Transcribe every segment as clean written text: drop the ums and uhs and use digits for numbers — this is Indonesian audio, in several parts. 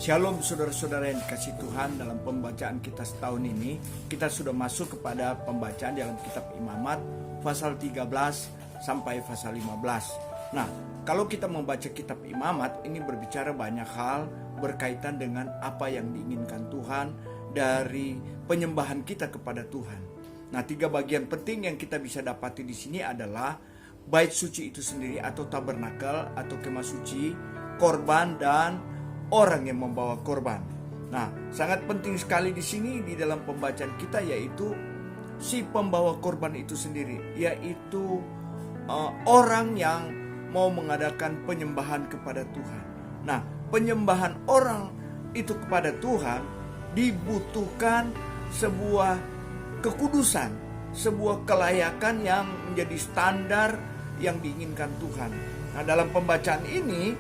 Shalom saudara-saudara yang dikasih Tuhan. Dalam pembacaan kita setahun ini, kita sudah masuk kepada pembacaan dalam kitab Imamat pasal 13 sampai pasal 15. Nah, kalau kita membaca kitab Imamat, ini berbicara banyak hal berkaitan dengan apa yang diinginkan Tuhan dari penyembahan kita kepada Tuhan. Nah, 3 bagian penting yang kita bisa dapati di sini adalah bait suci itu sendiri atau tabernakel atau kemah suci, korban, dan orang yang membawa korban. Nah, sangat penting sekali di sini di dalam pembacaan kita, yaitu si pembawa korban itu sendiri, yaitu orang yang mau mengadakan penyembahan kepada Tuhan. Nah, penyembahan orang itu kepada Tuhan dibutuhkan sebuah kekudusan, sebuah kelayakan yang menjadi standar yang diinginkan Tuhan. Nah, dalam pembacaan ini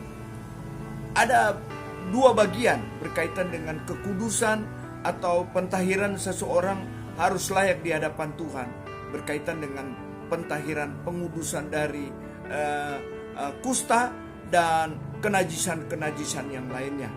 ada 2 bagian berkaitan dengan kekudusan atau pentahiran seseorang harus layak di hadapan Tuhan, berkaitan dengan pentahiran pengudusan dari kusta dan kenajisan-kenajisan yang lainnya.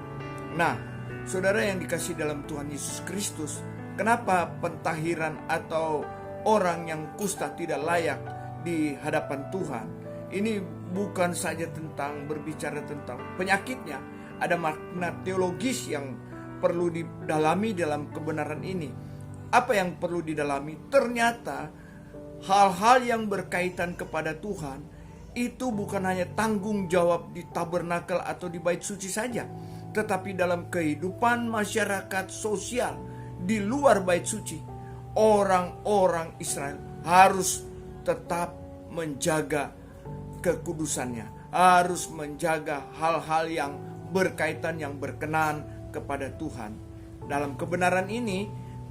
Nah, saudara yang dikasihi dalam Tuhan Yesus Kristus, kenapa pentahiran atau orang yang kusta tidak layak di hadapan Tuhan? Ini bukan saja tentang berbicara tentang penyakitnya. Ada makna teologis yang perlu didalami dalam kebenaran ini. Apa yang perlu didalami? Ternyata hal-hal yang berkaitan kepada Tuhan itu bukan hanya tanggung jawab di tabernakel atau di bait suci saja, tetapi dalam kehidupan masyarakat sosial di luar bait suci, orang-orang Israel harus tetap menjaga kekudusannya, harus menjaga hal-hal yang berkaitan, yang berkenan kepada Tuhan. Dalam kebenaran ini,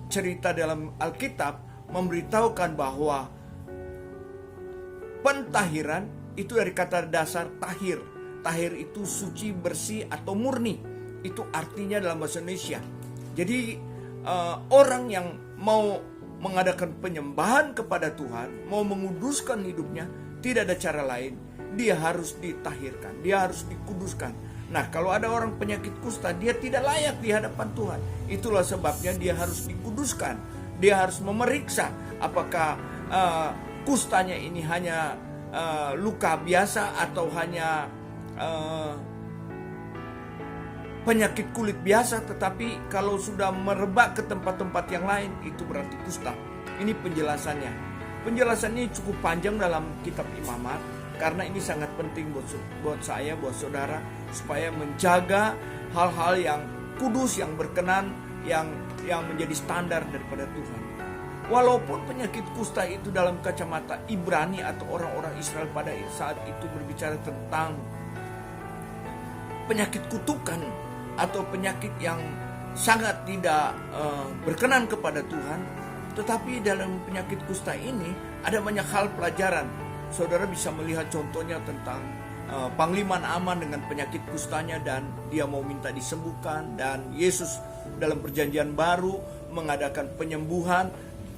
cerita dalam Alkitab memberitahukan bahwa pentahiran itu dari kata dasar tahir. Tahir itu suci, bersih, atau murni. Itu artinya dalam bahasa Indonesia. Jadi orang yang mau mengadakan penyembahan kepada Tuhan, mau menguduskan hidupnya, tidak ada cara lain. Dia harus ditahirkan, dia harus dikuduskan. Nah, kalau ada orang penyakit kusta, dia tidak layak di hadapan Tuhan. Itulah sebabnya dia harus dikuduskan. Dia harus memeriksa apakah kustanya ini hanya luka biasa atau hanya penyakit kulit biasa. Tetapi kalau sudah merebak ke tempat-tempat yang lain, itu berarti kusta. Ini penjelasannya. Penjelasannya cukup panjang dalam kitab Imamat, karena ini sangat penting buat saya, buat saudara, supaya menjaga hal-hal yang kudus, yang berkenan, yang menjadi standar daripada Tuhan. Walaupun penyakit kusta itu dalam kacamata Ibrani atau orang-orang Israel pada saat itu berbicara tentang penyakit kutukan atau penyakit yang sangat tidak berkenan kepada Tuhan, tetapi dalam penyakit kusta ini ada banyak hal pelajaran. Saudara bisa melihat contohnya tentang Panglima Naaman dengan penyakit kustanya, dan dia mau minta disembuhkan, dan Yesus dalam perjanjian baru mengadakan penyembuhan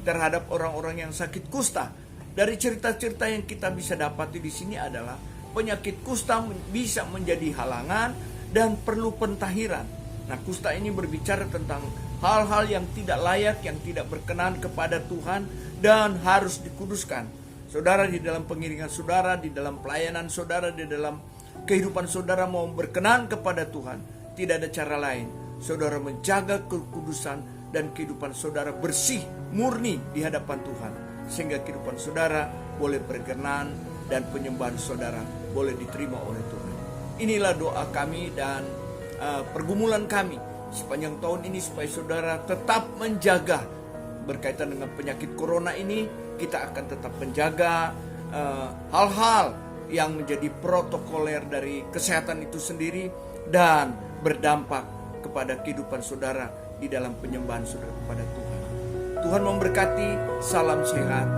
terhadap orang-orang yang sakit kusta. Dari cerita-cerita yang kita bisa dapati di sini adalah penyakit kusta bisa menjadi halangan dan perlu pentahiran. Nah, kusta ini berbicara tentang hal-hal yang tidak layak, yang tidak berkenan kepada Tuhan dan harus dikuduskan. Saudara, di dalam pengiringan saudara, di dalam pelayanan saudara, di dalam kehidupan saudara mau berkenan kepada Tuhan, tidak ada cara lain. Saudara menjaga kekudusan dan kehidupan saudara bersih, murni di hadapan Tuhan, sehingga kehidupan saudara boleh berkenan dan penyembahan saudara boleh diterima oleh Tuhan. Inilah doa kami dan pergumulan kami sepanjang tahun ini, supaya saudara tetap menjaga berkaitan dengan penyakit corona ini. Kita akan tetap menjaga hal-hal yang menjadi protokoler dari kesehatan itu sendiri dan berdampak kepada kehidupan saudara di dalam penyembahan saudara kepada Tuhan. Tuhan memberkati, salam sehat.